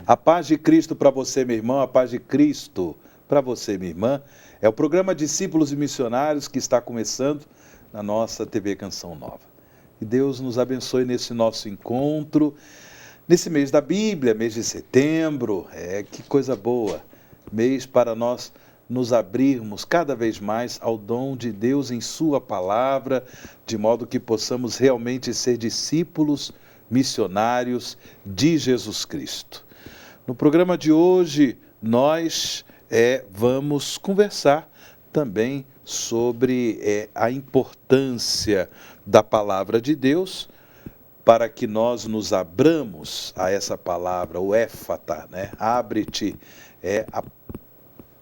A paz de Cristo para você, meu irmão, a paz de Cristo para você, minha irmã. É o programa Discípulos e Missionários que está começando na nossa TV Canção Nova. Que Deus nos abençoe nesse nosso encontro, nesse mês da Bíblia, mês de setembro. Que coisa boa, mês para nós nos abrirmos cada vez mais ao dom de Deus em sua palavra, de modo que possamos realmente ser discípulos missionários de Jesus Cristo. No programa de hoje, nós vamos conversar também sobre a importância da palavra de Deus para que nós nos abramos a essa palavra, o éfata, né? Abre-te,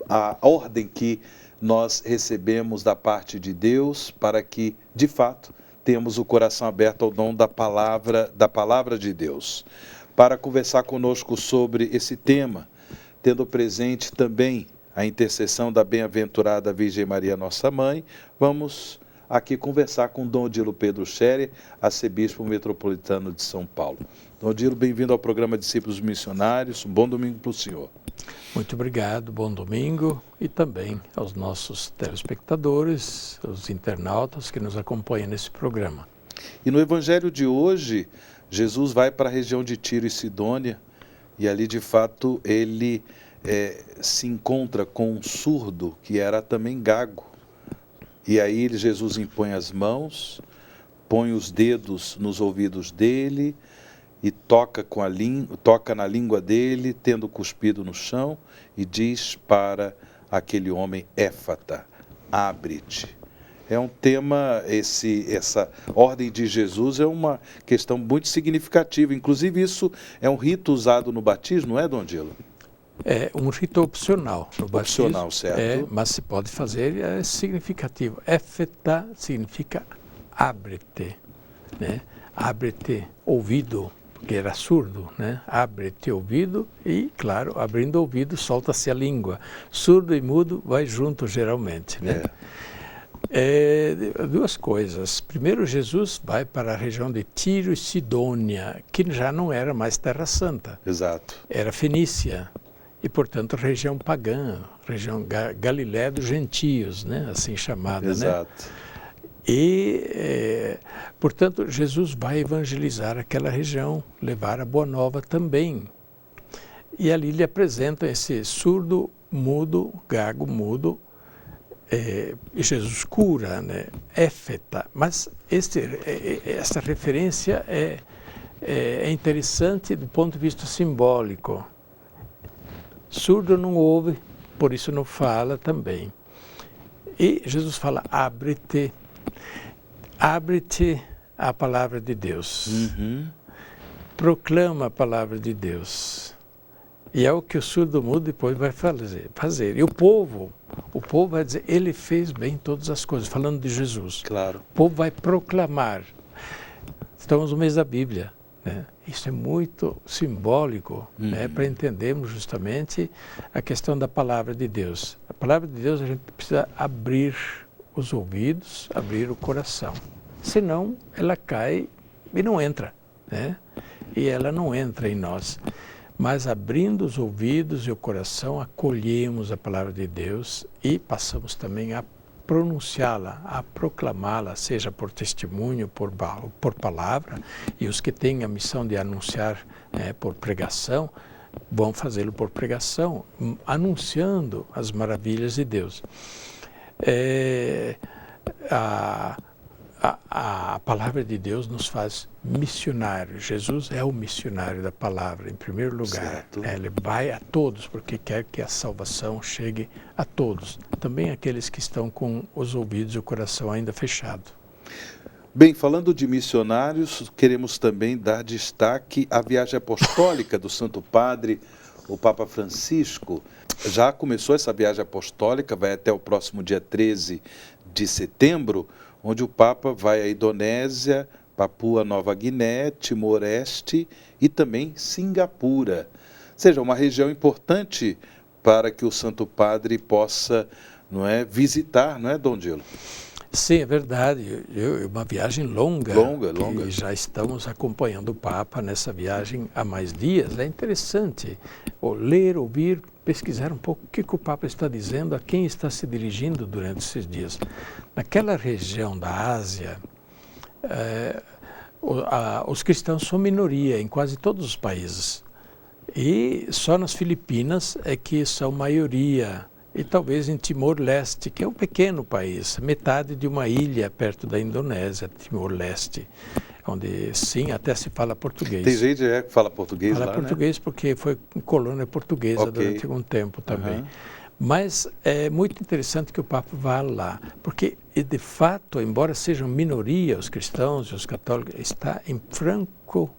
a ordem que nós recebemos da parte de Deus para que, de fato, temos o coração aberto ao dom da palavra de Deus. Para conversar conosco sobre esse tema, tendo presente também a intercessão da bem-aventurada Virgem Maria, nossa Mãe, vamos aqui conversar com Dom Odilo Pedro Scherer, arcebispo metropolitano de São Paulo. Dom Odilo, bem-vindo ao programa Discípulos Missionários, um bom domingo para o senhor. Muito obrigado, bom domingo, e também aos nossos telespectadores, aos internautas que nos acompanham nesse programa. E no Evangelho de hoje, Jesus vai para a região de Tiro e Sidônia, e ali de fato ele se encontra com um surdo que era também gago. E aí Jesus impõe as mãos, põe os dedos nos ouvidos dele e toca na língua dele, tendo cuspido no chão, e diz para aquele homem: éfata, abre-te. É um tema, essa ordem de Jesus é uma questão muito significativa. Inclusive, isso é um rito usado no batismo, não é, Dom Odilo? É um rito opcional no batismo. Opcional, certo. Mas se pode fazer, é significativo. Éfata significa abre-te, né? Abre-te ouvido, porque era surdo, né? Abre-te ouvido e, claro, abrindo o ouvido, solta-se a língua. Surdo e mudo vai junto, geralmente, né? Duas coisas. Primeiro, Jesus vai para a região de Tiro e Sidônia, que já não era mais Terra Santa. Exato. Era Fenícia. E, portanto, região pagã, região Galiléia dos gentios, né? Assim chamada. Exato. Né? E, portanto, Jesus vai evangelizar aquela região, levar a boa nova também. E ali lhe apresentam esse surdo, mudo, gago, mudo, e Jesus cura, né? Éfeta. Mas essa referência é interessante do ponto de vista simbólico. Surdo não ouve, por isso não fala também. E Jesus fala: abre-te. Abre-te à palavra de Deus. Uhum. Proclama a palavra de Deus. E é o que o surdo mudo depois vai fazer. E o povo vai dizer: ele fez bem todas as coisas, falando de Jesus. Claro. O povo vai proclamar. Estamos no mês da Bíblia, né? Isso é muito simbólico, né, para entendermos justamente a questão da palavra de Deus. A palavra de Deus a gente precisa abrir os ouvidos, abrir o coração. Senão ela cai e não entra, né? E ela não entra em nós. Mas abrindo os ouvidos e o coração, acolhemos a palavra de Deus e passamos também a pronunciá-la, a proclamá-la, seja por testemunho, por palavra, e os que têm a missão de anunciar por pregação, vão fazê-lo por pregação, anunciando as maravilhas de Deus. A palavra de Deus nos faz missionários. Jesus é o missionário da palavra, em primeiro lugar. Ele vai a todos, porque quer que a salvação chegue a todos. Também aqueles que estão com os ouvidos e o coração ainda fechado. Bem, falando de missionários, queremos também dar destaque à viagem apostólica do Santo Padre, o Papa Francisco. Já começou essa viagem apostólica, vai até o próximo dia 13 de setembro, onde o Papa vai à Indonésia, Papua Nova Guiné, Timor-Leste e também Singapura. Ou seja, uma região importante para que o Santo Padre possa, visitar, não é, Dom Odilo? Sim, é verdade. Uma viagem longa. Longa. E já estamos acompanhando o Papa nessa viagem há mais dias. É interessante ler, ouvir, pesquisar um pouco o que o Papa está dizendo, a quem está se dirigindo durante esses dias. Naquela região da Ásia, os cristãos são minoria em quase todos os países. E só nas Filipinas é que são maioria. E talvez em Timor-Leste, que é um pequeno país, metade de uma ilha perto da Indonésia, Timor-Leste, onde sim, até se fala português. Tem gente que fala português lá, fala português, né? Porque foi colônia portuguesa durante algum tempo também. Mas é muito interessante que o Papa vá lá, porque de fato, embora sejam minoria os cristãos e os católicos, está em franco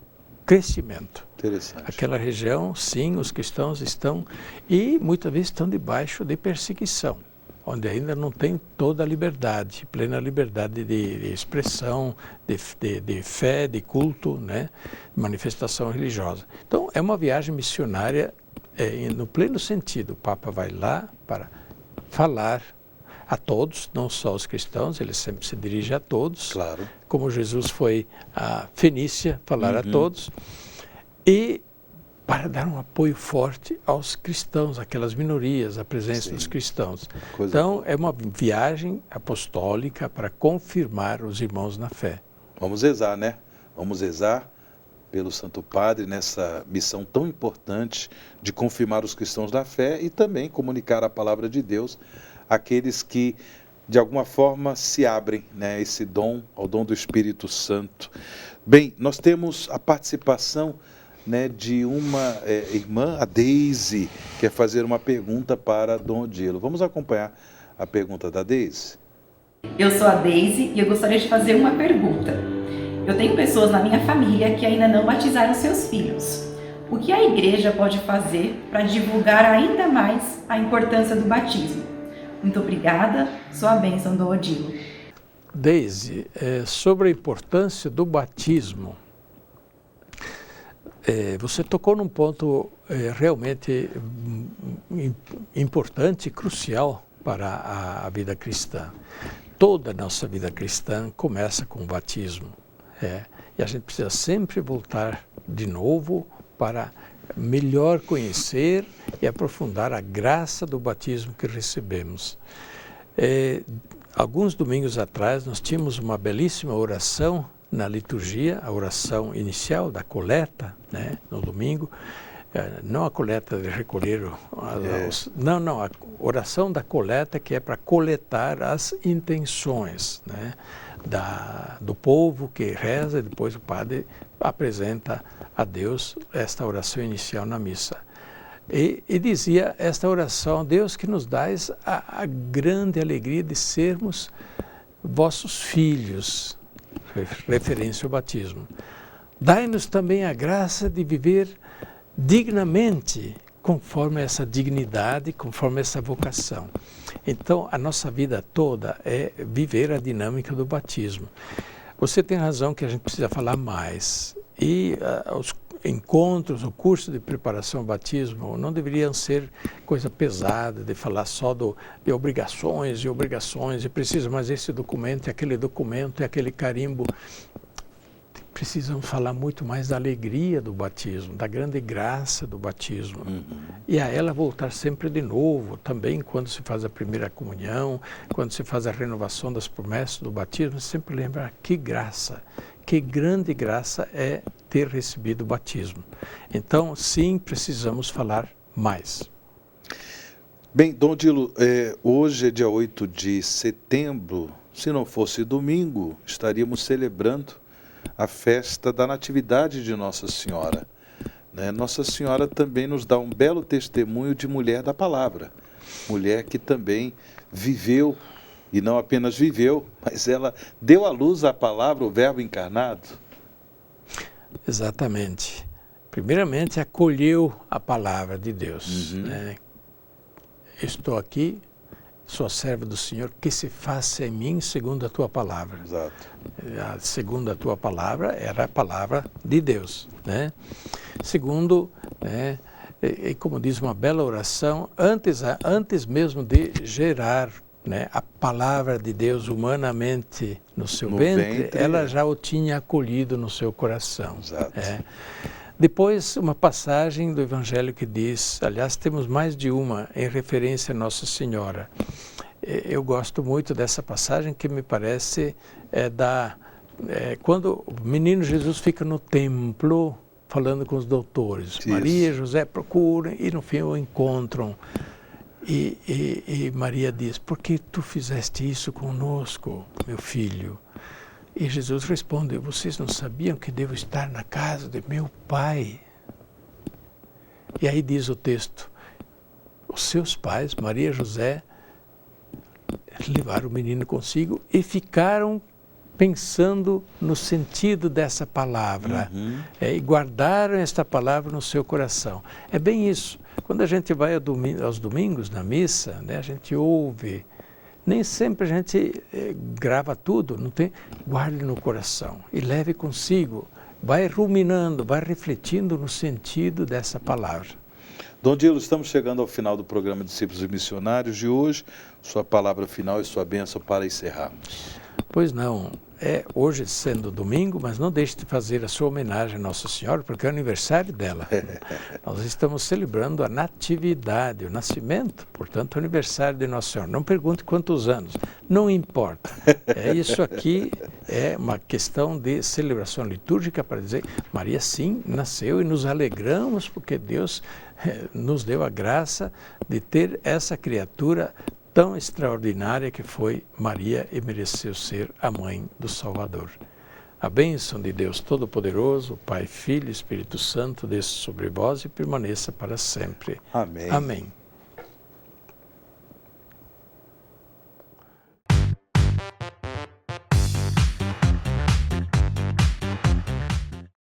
crescimento. Interessante. Aquela região, sim, os cristãos estão, e muitas vezes estão debaixo de perseguição, onde ainda não tem toda a liberdade, plena liberdade de expressão, de fé, de culto, né, manifestação religiosa. Então, é uma viagem missionária no pleno sentido. O Papa vai lá para falar a todos, não só aos cristãos, ele sempre se dirige a todos, claro. Como Jesus foi a Fenícia falar a todos, e para dar um apoio forte aos cristãos, aquelas minorias, a presença dos cristãos. Então, é uma viagem apostólica para confirmar os irmãos na fé. Vamos rezar, né? Vamos rezar pelo Santo Padre nessa missão tão importante de confirmar os cristãos na fé e também comunicar a palavra de Deus àqueles que, de alguma forma, se abrem, né, esse dom, ao dom do Espírito Santo. Bem, nós temos a participação, né, de uma irmã, a Deise, que quer fazer uma pergunta para Dom Odilo. Vamos acompanhar a pergunta da Deise? Eu sou a Deise e eu gostaria de fazer uma pergunta. Eu tenho pessoas na minha família que ainda não batizaram seus filhos. O que a igreja pode fazer para divulgar ainda mais a importância do batismo? Muito obrigada, sua bênção, Dom Odilo. Deise, sobre a importância do batismo, você tocou num ponto realmente importante e crucial para a vida cristã. Toda a nossa vida cristã começa com o batismo. E a gente precisa sempre voltar de novo para melhor conhecer e aprofundar a graça do batismo que recebemos. Alguns domingos atrás nós tínhamos uma belíssima oração na liturgia, a oração inicial da coleta, né, no domingo, não a coleta de recolher, a oração da coleta, que é para coletar as intenções, né, do povo que reza, e depois o padre apresenta a Deus esta oração inicial na missa. E dizia esta oração: Deus, que nos dais a grande alegria de sermos vossos filhos, referência ao batismo. Dai-nos também a graça de viver dignamente, conforme essa dignidade, conforme essa vocação. Então, a nossa vida toda é viver a dinâmica do batismo. Você tem razão que a gente precisa falar mais. E os encontros, o curso de preparação ao batismo não deveriam ser coisa pesada, de falar só de obrigações e precisa mais esse documento, e aquele carimbo. Precisamos falar muito mais da alegria do batismo, da grande graça do batismo. E a ela voltar sempre de novo, também quando se faz a primeira comunhão, quando se faz a renovação das promessas do batismo, sempre lembrar que graça, que grande graça é ter recebido o batismo. Então, sim, precisamos falar mais. Bem, Dom Odilo, hoje é dia 8 de setembro. Se não fosse domingo, estaríamos celebrando a festa da Natividade de Nossa Senhora. Né? Nossa Senhora também nos dá um belo testemunho de mulher da palavra. Mulher que também viveu, e não apenas viveu, mas ela deu à luz a palavra, o Verbo encarnado. Exatamente. Primeiramente, acolheu a palavra de Deus. Né? Estou aqui, sou servo do Senhor, que se faça em mim segundo a tua palavra. Exato. Segundo a tua palavra, era a palavra de Deus. Né? Segundo, né, e como diz uma bela oração, antes mesmo de gerar né, a palavra de Deus humanamente no seu ventre, ela já o tinha acolhido no seu coração. Exato. Depois, uma passagem do Evangelho que diz, aliás, temos mais de uma em referência a Nossa Senhora. Eu gosto muito dessa passagem, que me parece quando o menino Jesus fica no templo falando com os doutores. Isso. Maria e José procuram e no fim o encontram. E Maria diz: por que tu fizeste isso conosco, meu filho? E Jesus responde: vocês não sabiam que devo estar na casa de meu pai? E aí diz o texto: os seus pais, Maria e José, levaram o menino consigo e ficaram pensando no sentido dessa palavra, e guardaram esta palavra no seu coração. É bem isso. Quando a gente vai aos domingos na missa, né, a gente ouve, nem sempre a gente grava tudo, não tem, guarde no coração e leve consigo, vai ruminando, vai refletindo no sentido dessa palavra. Dom Dilo, estamos chegando ao final do programa Discípulos e Missionários de hoje. Sua palavra final e sua bênção para encerrarmos. Pois não, hoje sendo domingo, mas não deixe de fazer a sua homenagem à Nossa Senhora, porque é o aniversário dela. Nós estamos celebrando a natividade, o nascimento, portanto, o aniversário de Nossa Senhora. Não pergunte quantos anos, não importa. Isso aqui é uma questão de celebração litúrgica para dizer, Maria sim nasceu e nos alegramos porque Deus nos deu a graça de ter essa criatura tão extraordinária que foi Maria e mereceu ser a mãe do Salvador. A bênção de Deus Todo-Poderoso, Pai, Filho e Espírito Santo, desça sobre vós e permaneça para sempre. Amém. Amém.